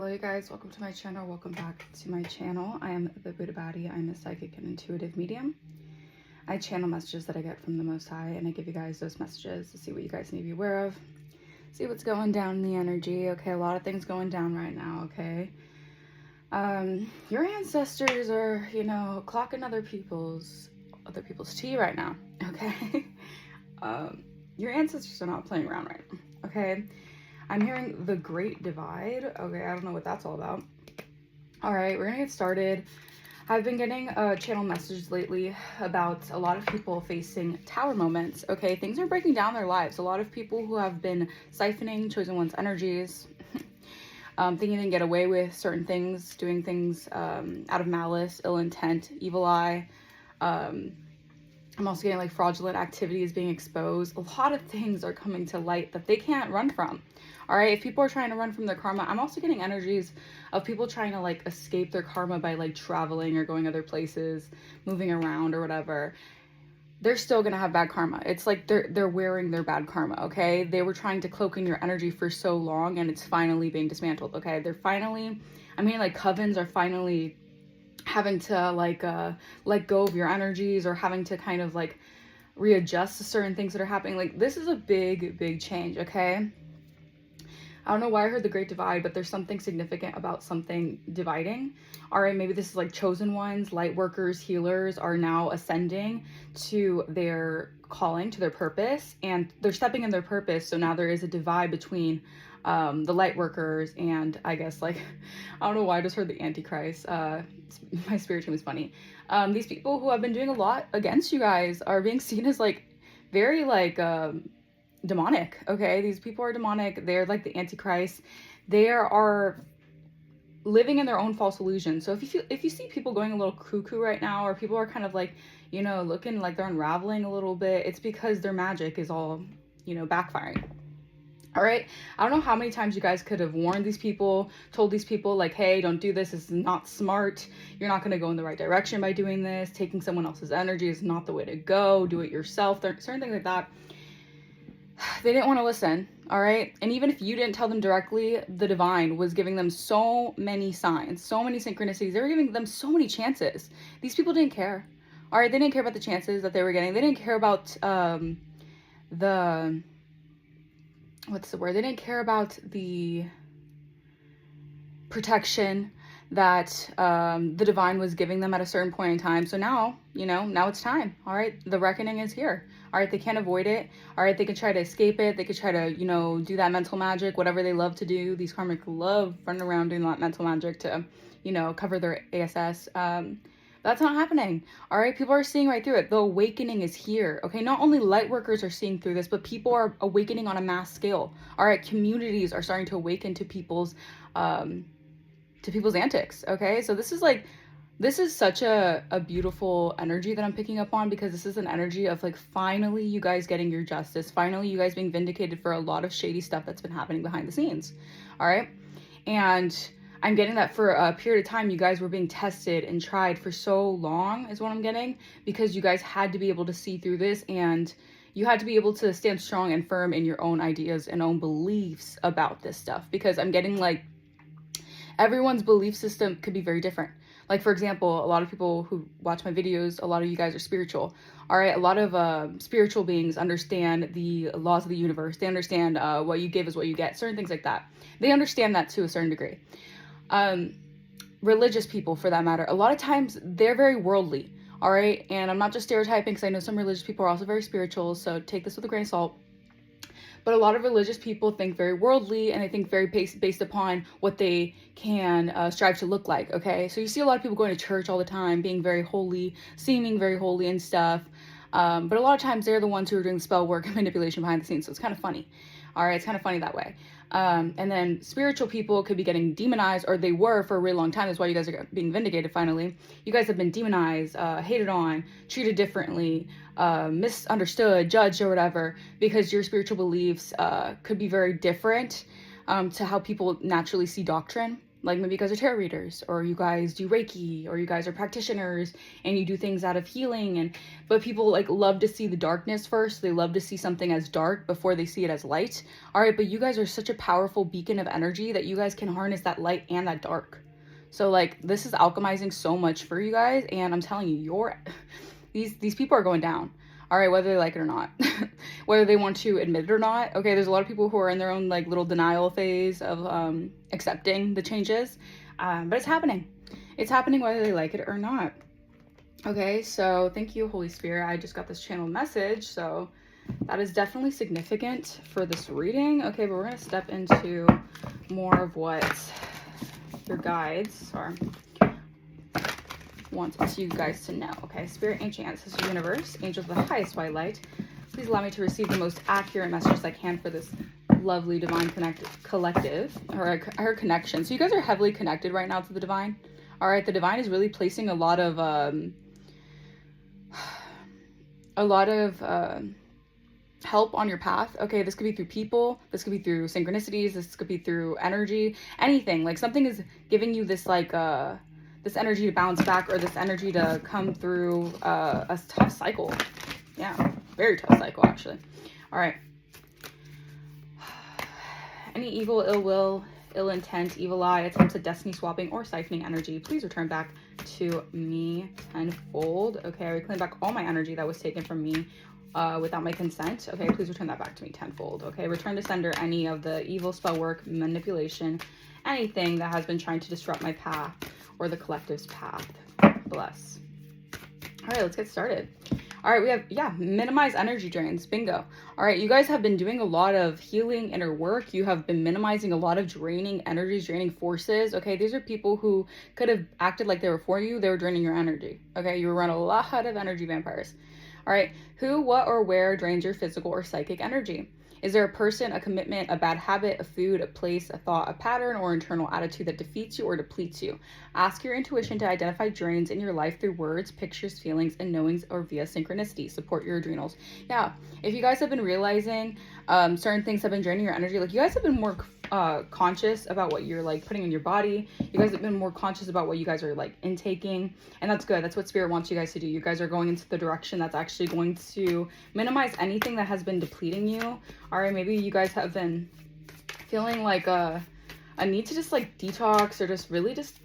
Hello you guys, welcome to my channel, welcome back to my channel. I am the Buddha Baddie. I'm a psychic and intuitive medium. I channel messages that I get from the Most High, and I give you guys those messages to see what you guys need to be aware of, see what's going down in the energy. Okay, a lot of things going down right now, okay? Your ancestors are, you know, clocking other people's tea right now, okay? Your ancestors are not playing around right now, okay? I'm hearing the Great Divide. Okay, I don't know what that's all about. All right, we're gonna get started. I've been getting channel messages lately about a lot of people facing tower moments. Okay, things are breaking down their lives. A lot of people who have been siphoning chosen one's energies, thinking they can get away with certain things, doing things out of malice, ill intent, evil eye. I'm also getting like fraudulent activities being exposed. A lot of things are coming to light that they can't run from. All right, if people are trying to run from their karma, I'm also getting energies of people trying to like escape their karma by like traveling or going other places, moving around or whatever. They're still gonna have bad karma. It's like they're wearing their bad karma, okay? They were trying to cloak in your energy for so long, and it's finally being dismantled, okay? They're finally, I mean, like covens are finally having to like let go of your energies, or having to kind of like readjust to certain things that are happening. Like, this is a big change, okay? I don't know why I heard the Great Divide, but there's something significant about something dividing. All right, maybe this is like chosen ones, light workers, healers are now ascending to their calling, to their purpose, and they're stepping in their purpose. So now there is a divide between the light workers and, I guess, like, I don't know why I just heard the Antichrist. My spirit team is funny. These people who have been doing a lot against you guys are being seen as like very like demonic, okay? These people are demonic. They're like the Antichrist. They are living in their own false illusion. So if you see people going a little cuckoo right now, or people are kind of like, you know, looking like they're unraveling a little bit, it's because their magic is all, you know, backfiring. All right, I don't know how many times you guys could have warned these people, told these people like, hey, don't do this, this is not smart, you're not going to go in the right direction by doing this, taking someone else's energy is not the way to go, do it yourself, certain things like that. They didn't want to listen, all right? And even if you didn't tell them directly, the divine was giving them so many signs, so many synchronicities. They were giving them so many chances. These people didn't care, all right? They didn't care about the chances that they were getting. They didn't care about they didn't care about the protection that the divine was giving them at a certain point in time. So now, you know, now it's time, all right? The reckoning is here, all right? They can't avoid it, all right? They can try to escape it. They could try to, you know, do that mental magic, whatever they love to do. These karmic love running around doing that mental magic to, you know, cover their ASS. That's not happening, all right? People are seeing right through it. The awakening is here, okay? Not only light workers are seeing through this, but people are awakening on a mass scale, all right? Communities are starting to awaken to people's antics, okay? So this is such a beautiful energy that I'm picking up on, because this is an energy of like finally you guys getting your justice, finally you guys being vindicated for a lot of shady stuff that's been happening behind the scenes, all right? And I'm getting that for a period of time you guys were being tested and tried for so long is what I'm getting, because you guys had to be able to see through this, and you had to be able to stand strong and firm in your own ideas and own beliefs about this stuff, because I'm getting like everyone's belief system could be very different. Like, for example, a lot of people who watch my videos, a lot of you guys are spiritual, all right? A lot of spiritual beings understand the laws of the universe. They understand what you give is what you get, certain things like that. They understand that to a certain degree. Religious people, for that matter, a lot of times they're very worldly, all right? And I'm not just stereotyping, because I know some religious people are also very spiritual, so take this with a grain of salt. But a lot of religious people think very worldly, and they think very based upon what they can strive to look like, okay? So you see a lot of people going to church all the time, being very holy, seeming very holy and stuff. But a lot of times they're the ones who are doing the spell work and manipulation behind the scenes, so it's kind of funny. All right, it's kind of funny that way. And then spiritual people could be getting demonized, or they were for a really long time. That's why you guys are being vindicated finally. You guys have been demonized, hated on, treated differently, misunderstood, judged, or whatever, because your spiritual beliefs could be very different to how people naturally see doctrine. Like maybe you guys are tarot readers, or you guys do Reiki, or you guys are practitioners and you do things out of healing. But people like love to see the darkness first. They love to see something as dark before they see it as light. All right, but you guys are such a powerful beacon of energy that you guys can harness that light and that dark. So like this is alchemizing so much for you guys, and I'm telling you, these people are going down. All right, whether they like it or not, whether they want to admit it or not. Okay, there's a lot of people who are in their own like little denial phase of accepting the changes, but it's happening. It's happening whether they like it or not. Okay, so thank you, Holy Spirit. I just got this channel message, so that is definitely significant for this reading. Okay, but we're gonna step into more of what your guides want you guys to know. Okay, Spirit, Ancient Ancestors, Universe, Angels of the highest white light, please allow me to receive the most accurate messages I can for this lovely divine collective, or our connection. So you guys are heavily connected right now to the divine. All right, the divine is really placing a lot of help on your path. Okay, this could be through people, this could be through synchronicities, this could be through energy, anything. Like something is giving you this like this energy to bounce back, or this energy to come through a tough cycle. Yeah, very tough cycle actually. All right. Any evil, ill will, ill intent, evil eye, attempts at destiny swapping or siphoning energy, please return back to me tenfold. Okay, I reclaim back all my energy that was taken from me without my consent. Okay, please return that back to me tenfold. Okay, return to sender any of the evil spell work, manipulation, anything that has been trying to disrupt my path or the collective's path. Bless. All right, let's get started. All right, we have, minimize energy drains. Bingo. All right, you guys have been doing a lot of healing inner work. You have been minimizing a lot of draining energies, draining forces. Okay, these are people who could have acted like they were for you. They were draining your energy. Okay, you were around a lot of energy vampires. All right, who, what, or where drains your physical or psychic energy? Is there a person, a commitment, a bad habit, a food, a place, a thought, a pattern, or internal attitude that defeats you or depletes you? Ask your intuition to identify drains in your life through words, pictures, feelings, and knowings, or via synchronicity. Support your adrenals. Yeah, if you guys have been realizing certain things have been draining your energy, like you guys have been more conscious about what you're like putting in your body. You guys have been more conscious about what you guys are like intaking, and that's good. That's what Spirit wants you guys to do. You guys are going into the direction that's actually going to minimize anything that has been depleting you. All right, maybe you guys have been feeling like a need to just like detox, or just really just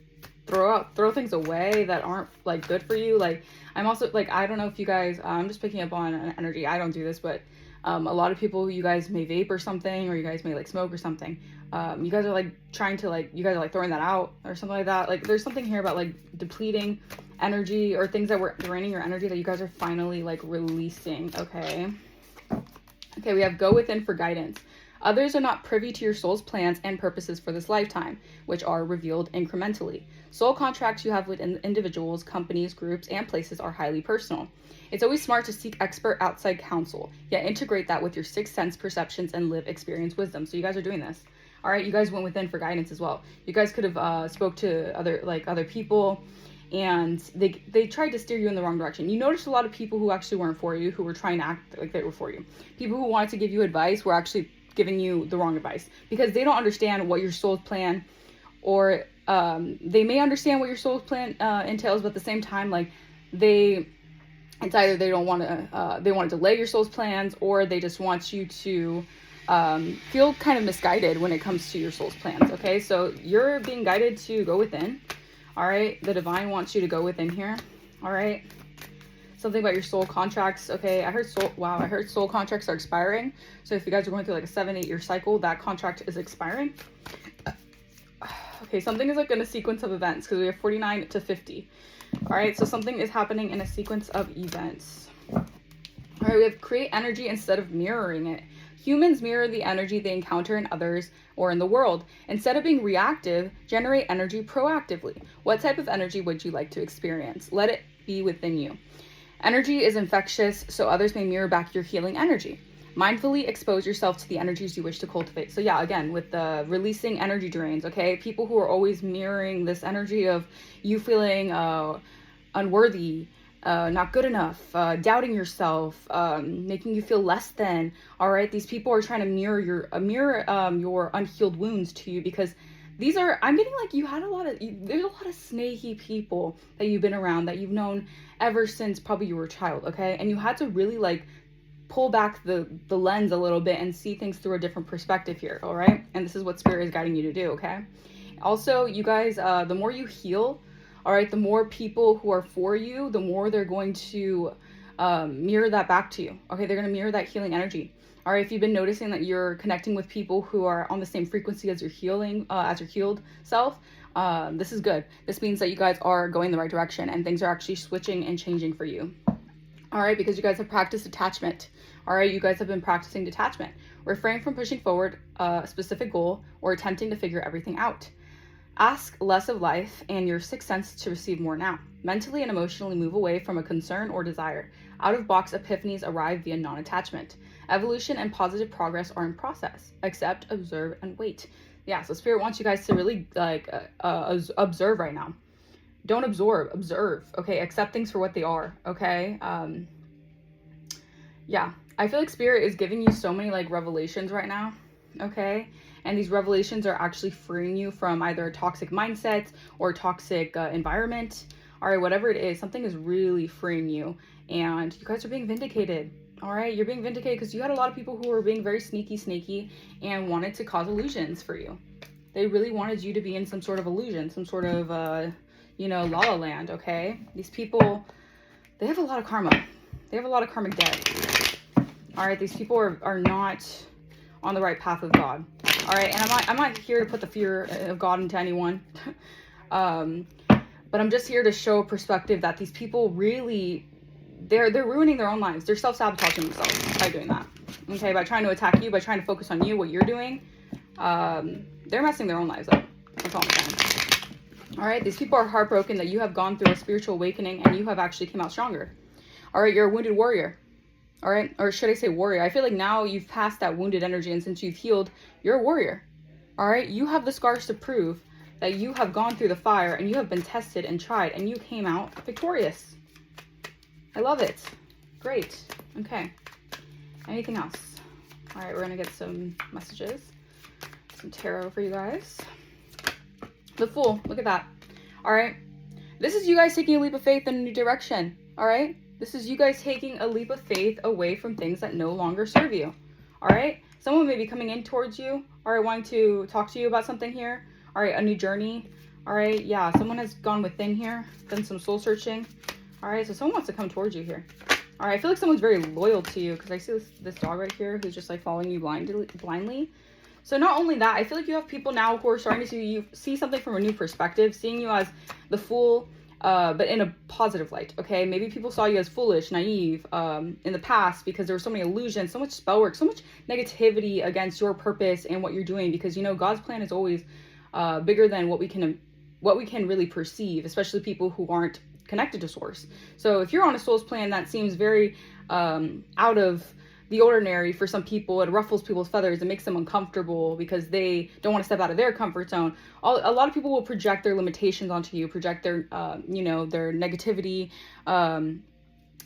throw things away that aren't like good for you. Like I'm also like, I don't know if you guys, I'm just picking up on an energy. I don't do this, but a lot of people, you guys may vape or something, or you guys may like smoke or something. You guys are like trying to like, you guys are like throwing that out or something like that. Like there's something here about like depleting energy, or things that were draining your energy that you guys are finally like releasing. Okay. Okay, we have go within for guidance. Others are not privy to your soul's plans and purposes for this lifetime, which are revealed incrementally. Soul contracts you have with individuals, companies, groups, and places are highly personal. It's always smart to seek expert outside counsel, yet integrate that with your sixth sense perceptions and live experience wisdom. So you guys are doing this. All right, you guys went within for guidance as well. You guys could have spoke to other people, and they tried to steer you in the wrong direction. You noticed a lot of people who actually weren't for you, who were trying to act like they were for you. People who wanted to give you advice were actually giving you the wrong advice, because they don't understand what your soul's plan, or they may understand what your soul's plan entails, but at the same time, like it's either they don't want to they want to delay your soul's plans, or they just want you to feel kind of misguided when it comes to your soul's plans. Okay, so you're being guided to go within. All right, the divine wants you to go within here. All right, something about your soul contracts. Okay, I heard soul contracts are expiring. So if you guys are going through like a 7-8 year cycle, that contract is expiring. Okay, something is like in a sequence of events, because we have 49 to 50. All right, so something is happening in a sequence of events. All right, we have create energy instead of mirroring it. Humans mirror the energy they encounter in others or in the world. Instead of being reactive, generate energy proactively. What type of energy would you like to experience? Let it be within you. Energy is infectious, so others may mirror back your healing energy. Mindfully expose yourself to the energies you wish to cultivate. So yeah, again, with the releasing energy drains, okay? People who are always mirroring this energy of you feeling unworthy, not good enough, doubting yourself, making you feel less than. All right, these people are trying to mirror your unhealed wounds to you, because I'm getting like you had there's a lot of snaky people that you've been around, that you've known ever since probably you were a child, okay? And you had to really like pull back the lens a little bit and see things through a different perspective here, all right? And this is what Spirit is guiding you to do, okay? Also, you guys, the more you heal, all right, the more people who are for you, the more they're going to mirror that back to you, okay? They're going to mirror that healing energy. All right, if you've been noticing that you're connecting with people who are on the same frequency as your healed self, this is good. This means that you guys are going the right direction and things are actually switching and changing for you. All right, because you guys have practiced detachment. All right, you guys have been practicing detachment. Refrain from pushing forward a specific goal or attempting to figure everything out. Ask less of life and your sixth sense to receive more now. Mentally and emotionally move away from a concern or desire. Out-of-box epiphanies arrive via non-attachment. Evolution and positive progress are in process. Accept, observe, and wait. Yeah, so Spirit wants you guys to really like observe right now. Don't absorb, observe, okay? Accept things for what they are, okay? Yeah, I feel like Spirit is giving you so many like revelations right now, okay? And these revelations are actually freeing you from either toxic mindsets or toxic environment. All right, whatever it is, something is really freeing you. And you guys are being vindicated. All right, you're being vindicated because you had a lot of people who were being very sneaky and wanted to cause illusions for you. They really wanted you to be in some sort of illusion, some sort of, la la land, okay? These people, they have a lot of karma. They have a lot of karmic debt. All right, these people are not on the right path of God. All right, and I'm not here to put the fear of God into anyone. But I'm just here to show a perspective that these people really, they're ruining their own lives. They're self-sabotaging themselves by doing that. Okay, by trying to attack you, by trying to focus on you, what you're doing. They're messing their own lives up. That's all I'm saying. All right, these people are heartbroken that you have gone through a spiritual awakening and you have actually come out stronger. All right, you're a wounded warrior. All right, or should I say warrior? I feel like now you've passed that wounded energy, and since you've healed, you're a warrior. All right, you have the scars to prove that you have gone through the fire and you have been tested and tried and you came out victorious. I love it. Great. Okay. Anything else? All right, we're gonna get some messages, some tarot for you guys. The Fool, look at that. All right, this is you guys taking a leap of faith in a new direction. All right, this is you guys taking a leap of faith away from things that no longer serve you. All right, someone may be coming in towards you, all right, wanting to talk to you about something here. All right, a new journey. All right, yeah, someone has gone within here, done some soul searching. All right, so someone wants to come towards you here. All right, I feel like someone's very loyal to you because I see this dog right here who's just like following you blindly. So not only that, I feel like you have people now who are starting to see something from a new perspective, seeing you as the fool, but in a positive light, okay? Maybe people saw you as foolish, naive in the past because there were so many illusions, so much spell work, so much negativity against your purpose and what you're doing, because, you know, God's plan is always bigger than what we can really perceive, especially people who aren't connected to source. So if you're on a soul's plan that seems very out of the ordinary for some people, it ruffles people's feathers, it makes them uncomfortable because they don't want to step out of their comfort zone. A lot of people will project their limitations onto you, project their their negativity,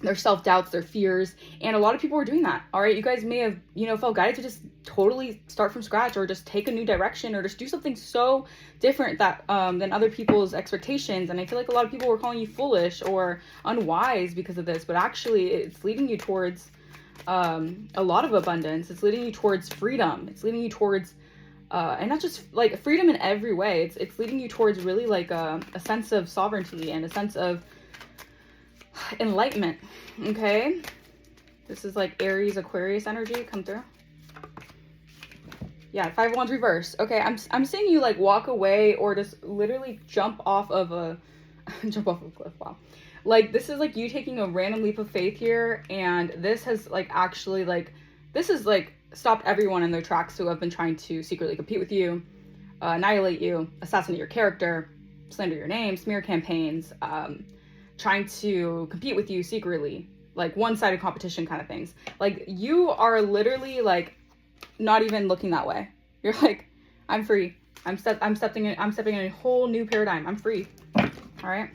their self-doubts, their fears, and a lot of people are doing that. All right, you guys may have felt guided to just totally start from scratch, or just take a new direction, or just do something so different that than other people's expectations. And I feel like a lot of people were calling you foolish or unwise because of this, but actually it's leading you towards a lot of abundance. It's leading you towards freedom. It's leading you towards and not just like freedom in every way. It's leading you towards really like a sense of sovereignty and a sense of enlightenment. Okay, this is like Aries, Aquarius energy come through. Yeah, 5 of Wands reverse. Okay, I'm seeing you like walk away or just literally jump off of a cliff. Wow. Like, this is like you taking a random leap of faith here, and this has like actually like this has like stopped everyone in their tracks who have been trying to secretly compete with you, annihilate you, assassinate your character, slander your name, smear campaigns, trying to compete with you secretly, like one-sided competition kind of things. Like, you are literally like not even looking that way. You're like, I'm free. I'm stepping in a whole new paradigm. I'm free. All right.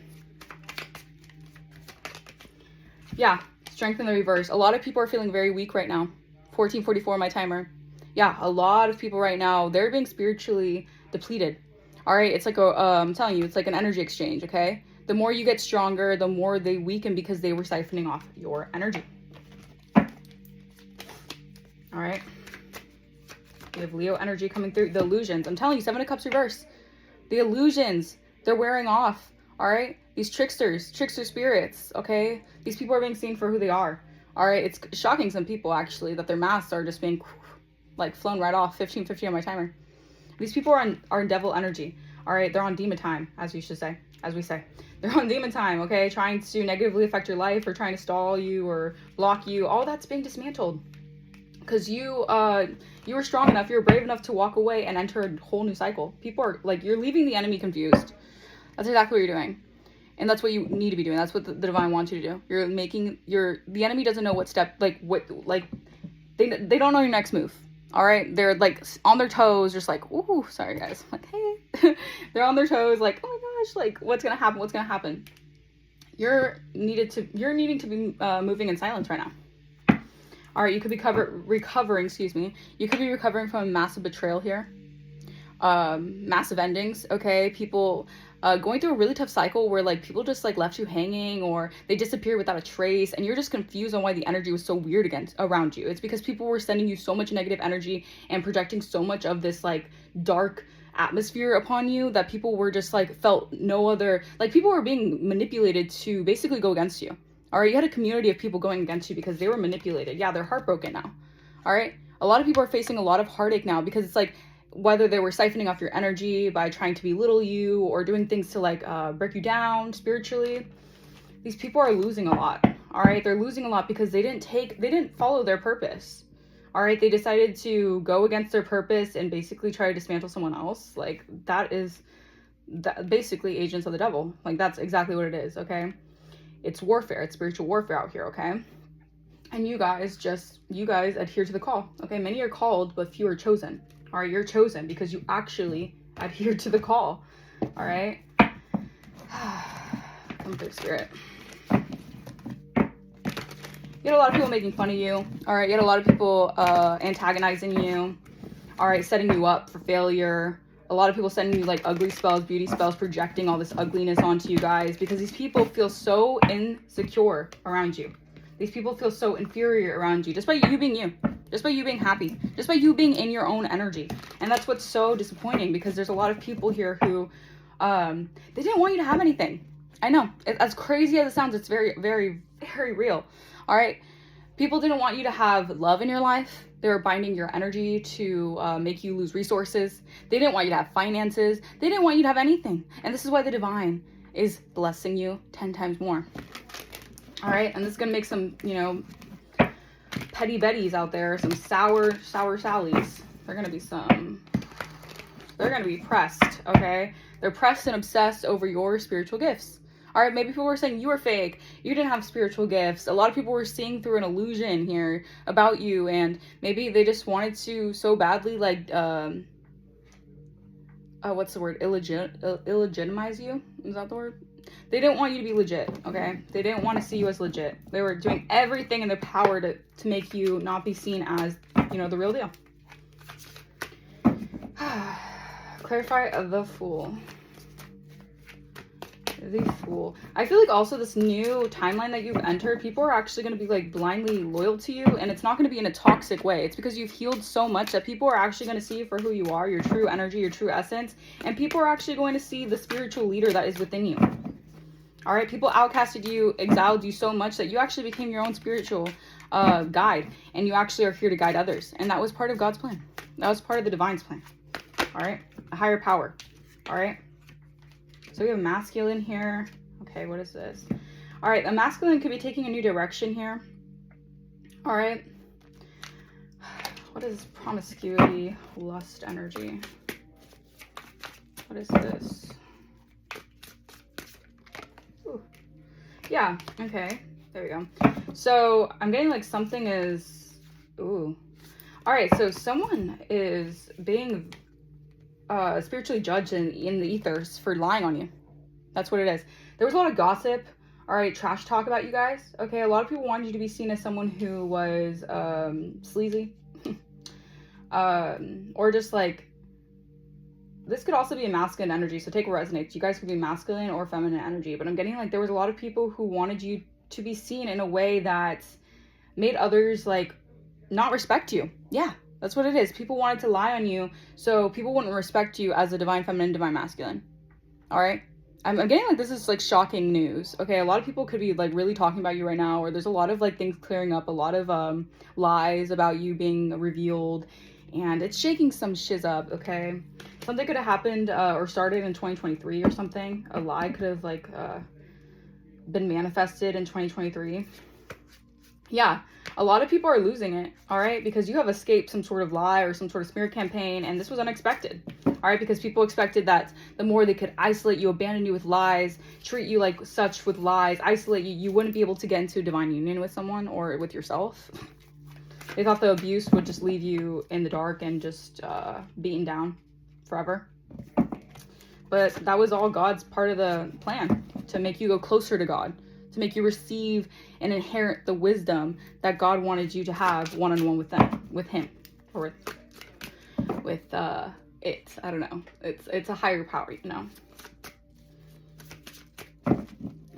Yeah, strength in the reverse. A lot of people are feeling very weak right now. 1444 my timer. Yeah, a lot of people right now, they're being spiritually depleted. All right, it's like a, I'm telling you, it's like an energy exchange, okay? The more you get stronger, the more they weaken because they were siphoning off your energy. All right. We have Leo energy coming through. The illusions. I'm telling you, Seven of Cups reverse. The illusions, they're wearing off. All right. These trickster spirits. Okay. These people are being seen for who they are. All right. It's shocking some people actually that their masks are just being like flown right off. 1550 on my timer. These people are in devil energy. All right. They're on demon time, as we say. They're on demon time. Okay. Trying to negatively affect your life or trying to stall you or block you. All that's being dismantled. Because you were strong enough, you were brave enough to walk away and enter a whole new cycle. People are like, you're leaving the enemy confused. That's exactly what you're doing. And that's what you need to be doing. That's what the divine wants you to do. You're making the enemy doesn't know what step, they don't know your next move. All right. They're like on their toes, just like, ooh, sorry guys. Like, hey, they're on their toes. Like, oh my gosh, like what's going to happen? You're needing to be moving in silence right now. All right, you could be recovering, You could be recovering from a massive betrayal here. Massive endings, okay? People going through a really tough cycle where like people just like left you hanging or they disappeared without a trace and you're just confused on why the energy was so weird around you. It's because people were sending you so much negative energy and projecting so much of this like dark atmosphere upon you that people were just like felt no other, like people were being manipulated to basically go against you. All right, you had a community of people going against you because they were manipulated. Yeah, they're heartbroken now. All right, a lot of people are facing a lot of heartache now because it's like whether they were siphoning off your energy by trying to belittle you or doing things to like break you down spiritually. These people are losing a lot. All right, they're losing a lot because they didn't follow their purpose. All right, they decided to go against their purpose and basically try to dismantle someone else. Like that is basically agents of the devil. Like that's exactly what it is. Okay. It's warfare. It's spiritual warfare out here, okay? And you guys adhere to the call, okay? Many are called, but few are chosen. All right, you're chosen because you actually adhere to the call, all right? Come through, Spirit. You had a lot of people making fun of you, all right? You had a lot of people antagonizing you, all right? Setting you up for failure. A lot of people sending you like ugly spells, beauty spells, projecting all this ugliness onto you guys because these people feel so insecure around you. These people feel so inferior around you just by you being you, just by you being happy, just by you being in your own energy. And that's what's so disappointing because there's a lot of people here who they didn't want you to have anything. I know, as crazy as it sounds, it's very, very, very real. All right. People didn't want you to have love in your life. They were binding your energy to make you lose resources. They didn't want you to have finances. They didn't want you to have anything. And this is why the divine is blessing you 10 times more. All right. And this is going to make some, petty betties out there, some sour Sallies. They're going to be pressed. Okay. They're pressed and obsessed over your spiritual gifts. All right, maybe people were saying you were fake, you didn't have spiritual gifts. A lot of people were seeing through an illusion here about you, and maybe they just wanted to so badly, like, what's the word? Illegitimize you? Is that the word? They didn't want you to be legit, okay? They didn't want to see you as legit. They were doing everything in their power to make you not be seen as, the real deal. Clarify the Fool. The Fool. I feel like also this new timeline that you've entered, people are actually going to be like blindly loyal to you, and it's not going to be in a toxic way. It's because you've healed so much that people are actually going to see you for who you are, your true energy, your true essence, and people are actually going to see the spiritual leader that is within you. All right, people outcasted you, exiled you so much that you actually became your own spiritual guide, and you actually are here to guide others, and that was part of God's plan. That was part of the divine's plan. All right, a higher power. All right. So we have masculine here. Okay, what is this? All right, the masculine could be taking a new direction here. All right. What is promiscuity, lust energy? What is this? Ooh. Yeah, okay. There we go. So I'm getting like something is... Ooh. All right, so someone is being... spiritually judged in the ethers for lying on you. That's what it is. There was a lot of gossip, all right, trash talk about you guys. Okay, a lot of people wanted you to be seen as someone who was sleazy, or just like this could also be a masculine energy, so take what resonates. You guys could be masculine or feminine energy, but I'm getting like there was a lot of people who wanted you to be seen in a way that made others like not respect you. Yeah, that's what it is. People wanted to lie on you so people wouldn't respect you as a divine feminine, divine masculine. All right, I'm getting like this is like shocking news. Okay, a lot of people could be like really talking about you right now, or there's a lot of like things clearing up, a lot of lies about you being revealed, and it's shaking some shiz up. Okay, something could have happened or started in 2023 or something. A lie could have like been manifested in 2023. Yeah, a lot of people are losing it, all right, because you have escaped some sort of lie or some sort of smear campaign, and this was unexpected, all right, because people expected that the more they could isolate you, abandon you with lies, treat you like such with lies, isolate you, you wouldn't be able to get into a divine union with someone or with yourself. They thought the abuse would just leave you in the dark and just beaten down forever. But that was all God's part of the plan, to make you go closer to God, to make you receive and inherit the wisdom that God wanted you to have one-on-one with him, or with it. I don't know. It's a higher power, you know.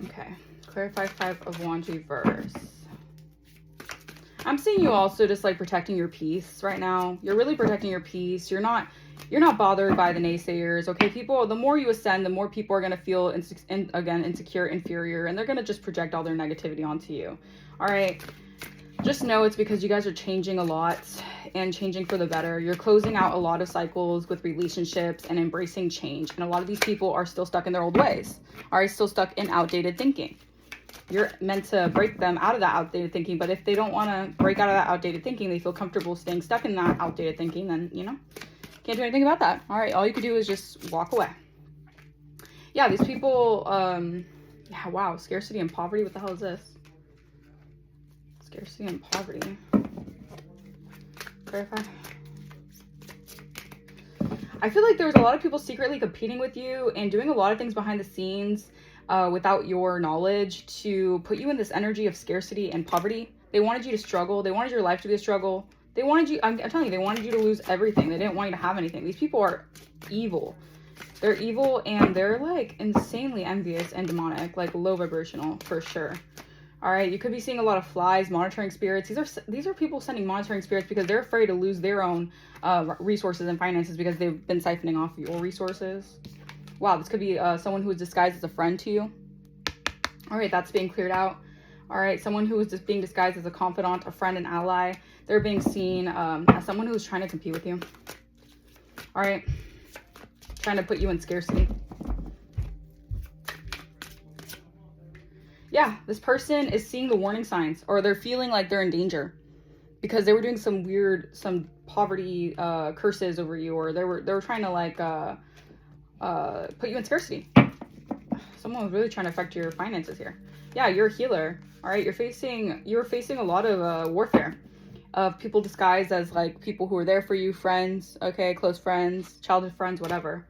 Okay. Clarify 5 of Wands reverse. I'm seeing you also just like protecting your peace right now. You're really protecting your peace. You're not bothered by the naysayers, okay? People, the more you ascend, the more people are going to feel, insecure, inferior, and they're going to just project all their negativity onto you, all right? Just know it's because you guys are changing a lot and changing for the better. You're closing out a lot of cycles with relationships and embracing change, and a lot of these people are still stuck in their old ways, all right? Still stuck in outdated thinking. You're meant to break them out of that outdated thinking, but if they don't want to break out of that outdated thinking, they feel comfortable staying stuck in that outdated thinking, then, you know, can't do anything about that. All right, all you could do is just walk away. Yeah, these people, yeah, wow, scarcity and poverty. What the hell is this? Scarcity and poverty. Clarify. I feel like there was a lot of people secretly competing with you and doing a lot of things behind the scenes without your knowledge to put you in this energy of scarcity and poverty. They wanted you to struggle. They wanted your life to be a struggle. They wanted you, I'm telling you, they wanted you to lose everything. They didn't want you to have anything. These people are evil. They're evil, and they're like insanely envious and demonic, like low vibrational for sure. All right, you could be seeing a lot of flies, monitoring spirits. These are people sending monitoring spirits because they're afraid to lose their own resources and finances because they've been siphoning off your resources. Wow, this could be someone who is disguised as a friend to you. All right, that's being cleared out. All right, someone who is just being disguised as a confidant, a friend, an ally. They're being seen as someone who is trying to compete with you. All right, trying to put you in scarcity. Yeah, this person is seeing the warning signs, or they're feeling like they're in danger because they were doing some poverty curses over you, or they were trying to like put you in scarcity. Someone was really trying to affect your finances here. Yeah, you're a healer. All right, you're facing a lot of warfare of people disguised as like people who are there for you, friends, okay, close friends, childhood friends, whatever.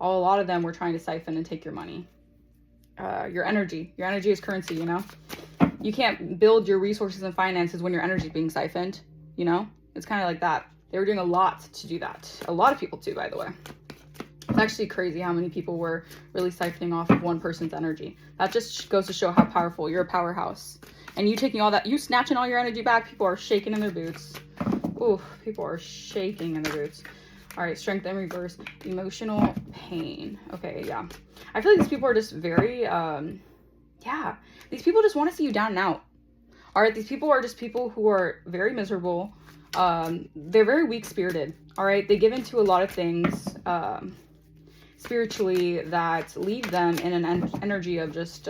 A lot of them were trying to siphon and take your money. Your energy is currency, you know. You can't build your resources and finances when your energy is being siphoned, you know. It's kind of like that. They were doing a lot to do that. A lot of people too, by the way. It's actually crazy how many people were really siphoning off of one person's energy. That just goes to show how powerful. You're a powerhouse. And you taking all that, you snatching all your energy back, people are shaking in their boots. Ooh, people are shaking in their boots. All right, strength in reverse, emotional pain. Okay, yeah. I feel like these people are just very, yeah. These people just want to see you down and out. All right, these people are just people who are very miserable. They're very weak-spirited. All right, they give into a lot of things spiritually that leave them in an energy of just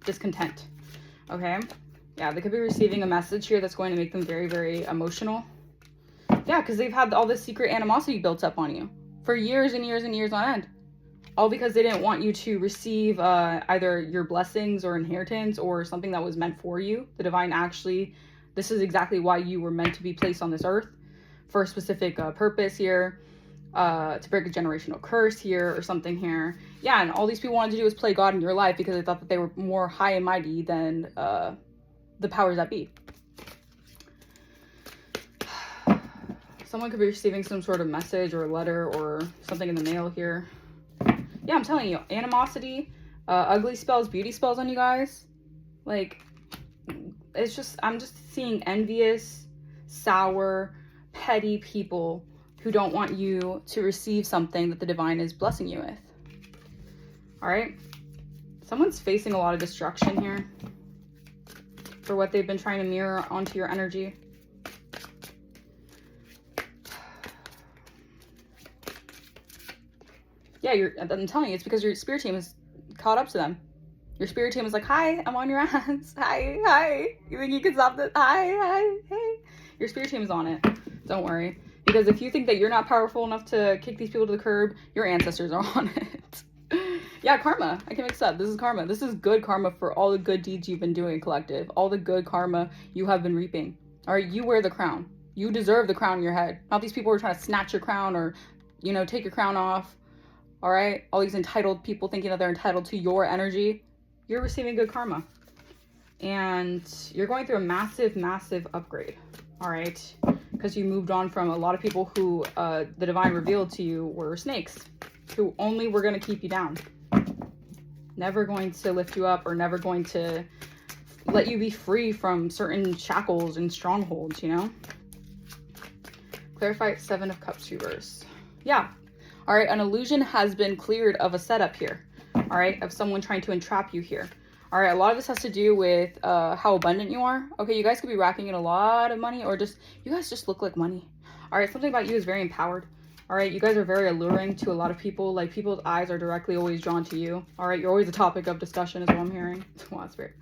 discontent. Okay, yeah, they could be receiving a message here that's going to make them very, very emotional. Yeah, because they've had all this secret animosity built up on you for years and years and years on end. All because they didn't want you to receive either your blessings or inheritance or something that was meant for you. The divine actually, this is exactly why you were meant to be placed on this earth for a specific purpose here, to break a generational curse here or something here. Yeah, and all these people wanted to do was play God in your life because they thought that they were more high and mighty than the powers that be. Someone could be receiving some sort of message or letter or something in the mail here. Yeah, I'm telling you, animosity, ugly spells, beauty spells on you guys. Like, it's just, I'm just seeing envious, sour, petty people who don't want you to receive something that the divine is blessing you with. All right? Someone's facing a lot of destruction here for what they've been trying to mirror onto your energy. Yeah, I'm telling you, it's because your spirit team is caught up to them. Your spirit team is like, hi, I'm on your ass. Hi. You think you can stop this? Hi, hey. Your spirit team is on it. Don't worry. Because if you think that you're not powerful enough to kick these people to the curb, your ancestors are on it. Yeah, karma. I can mix up. This is karma. This is good karma for all the good deeds you've been doing, collective. All the good karma you have been reaping. All right, you wear the crown. You deserve the crown on your head. Not these people who are trying to snatch your crown or, you know, take your crown off. All right, all these entitled people thinking that they're entitled to your energy. You're receiving good karma. And you're going through a massive, massive upgrade. All right, because you moved on from a lot of people who the divine revealed to you were snakes, who only were going to keep you down. Never going to lift you up or never going to let you be free from certain shackles and strongholds, you know? Clarify 7 of Cups reverse. Yeah. All right, an illusion has been cleared of a setup here, all right, of someone trying to entrap you here. All right, a lot of this has to do with how abundant you are. Okay, you guys could be racking in a lot of money or just, you guys just look like money. All right, something about you is very empowered. All right, you guys are very alluring to a lot of people. Like, people's eyes are directly always drawn to you. All right, you're always a topic of discussion is what I'm hearing. Wow, that's weird.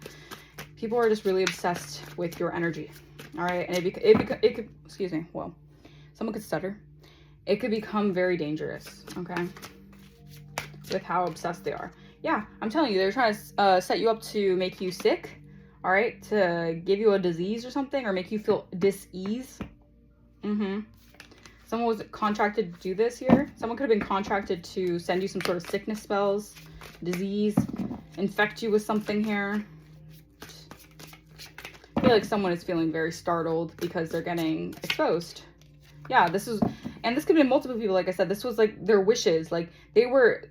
People are just really obsessed with your energy. All right, and it could, excuse me, well, someone could stutter. It could become very dangerous, okay, with how obsessed they are. Yeah, I'm telling you, they're trying to set you up to make you sick, all right, to give you a disease or something, or make you feel dis-ease. Someone was contracted to do this here. Someone could have been contracted to send you some sort of sickness spells, disease, infect you with something here. I feel like someone is feeling very startled because they're getting exposed. Yeah, this is, and this could be multiple people, like I said. This was like their wishes. Like, they were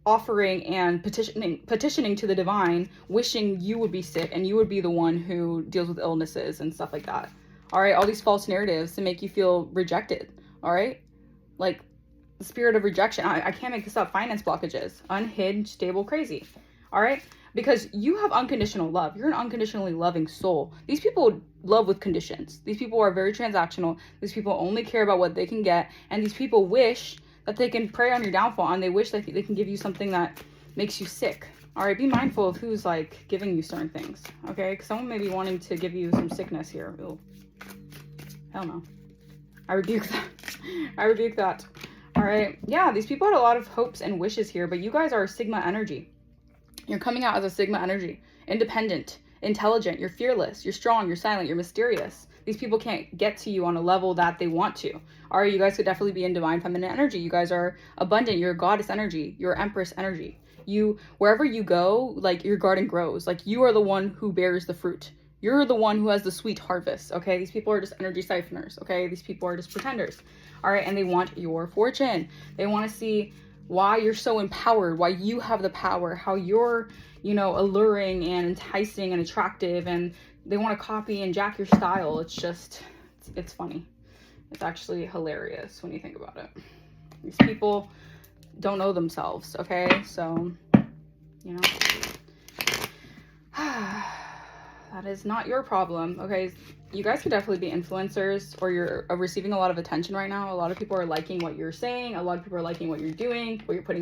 offering and petitioning to the divine, wishing you would be sick and you would be the one who deals with illnesses and stuff like that. All right, all these false narratives to make you feel rejected. All right, like the spirit of rejection. I can't make this up. Finance blockages, unhinged, stable, crazy. All right, because you have unconditional love. You're an unconditionally loving soul. These people love with conditions. These people are very transactional. These people only care about what they can get, and these people wish that they can prey on your downfall, and they wish that they can give you something that makes you sick. All right, be mindful of who's like giving you certain things. Okay, because someone may be wanting to give you some sickness here. Ooh. Hell no. I rebuke that. I rebuke that. All right, yeah, these people had a lot of hopes and wishes here, but you guys are Sigma energy. You're coming out as a Sigma energy, independent, intelligent, you're fearless, you're strong, you're silent, you're mysterious. These people can't get to you on a level that they want to. All right, you guys could definitely be in divine feminine energy. You guys are abundant, you're goddess energy, you're empress energy. You, wherever you go, like, your garden grows. Like, you are the one who bears the fruit. You're the one who has the sweet harvest, okay? These people are just energy siphoners, okay? These people are just pretenders, all right? And they want your fortune. They want to see why you're so empowered, why you have the power, how you're, you know, alluring and enticing and attractive, and they want to copy and jack your style. It's just, it's funny. It's actually hilarious when you think about it. These people don't know themselves, okay? So, you know, that is not your problem, okay? You guys could definitely be influencers, or you're receiving a lot of attention right now. A lot of people are liking what you're saying. A lot of people are liking what you're doing, what you're putting